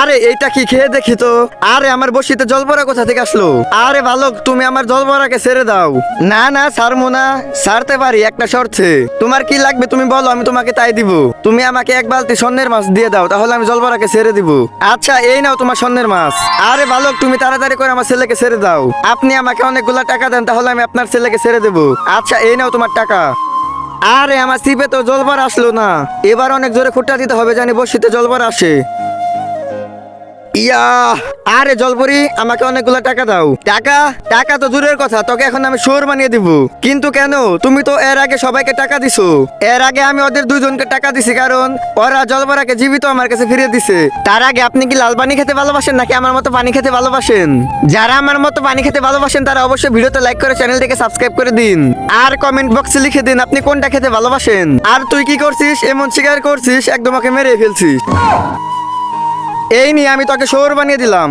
আরে এইটা কি খেয়ে দেখি তো। আরে আমার বসিতে জল ভরা কোথা থেকে আসলো? আরে বালক, তুমি আমার জল ভরাকে ছেড়ে দাও। না না, ছাড়বো না। ছাড়তে পারি একটা শর্তে। তোমার কি লাগবে তুমি বলো, আমি তোমাকে তাই দিব। তুমি আমাকে এক বালতি স্বর্ণের মাছ দিয়ে দাও, তাহলে আমি জল ভরাকে ছেড়ে দিব। আচ্ছা, এই নাও তোমার স্বর্ণের মাছ। আরে বালক, তুমি তাড়াতাড়ি করে আমার ছেলেকে ছেড়ে দাও। আপনি আমাকে অনেকগুলা টাকা দেন, তাহলে আমি আপনার ছেলেকে ছেড়ে দেবো। আচ্ছা, এই নাও তোমার টাকা। আরে আমার সিপে তো জলবার আসলো না। এবার অনেক জোরে খুঁটা দিতে হবে, জানি বসিতে জলবার আসে। ইয়া! আরে জলপরি, আমাকে অনেকগুলো টাকা দাও। টাকা? টাকা তো দূরের কথা, তোকে এখন আমি শুয়োর বানিয়ে দিব। কিন্তু কেন? তুমি তো এর আগে সবাইকে টাকা দিছো। এর আগে আমি ওদের দুজনকে টাকা দিছি, কারণ ওরা জলপরাকে জীবিত আমার কাছে ফিরিয়ে দিছে। তার আগে আপনি কি লাল পানি খেতে ভালোবাসেন নাকি আমার মতো পানি খেতে ভালোবাসেন? যারা আমার মতো পানি খেতে ভালোবাসেন তারা অবশ্যই ভিডিওতে লাইক করে চ্যানেলটিকে সাবস্ক্রাইব করে দিন। আর কমেন্ট বক্সে লিখে দিন আপনি কোনটা খেতে ভালোবাসেন। আর তুই কি করছিস? এমন শিকার করছিস একদম ওকে মেরে ফেলছিস। এই নিয়ে আমি তোকে শুয়োর বানিয়ে দিলাম।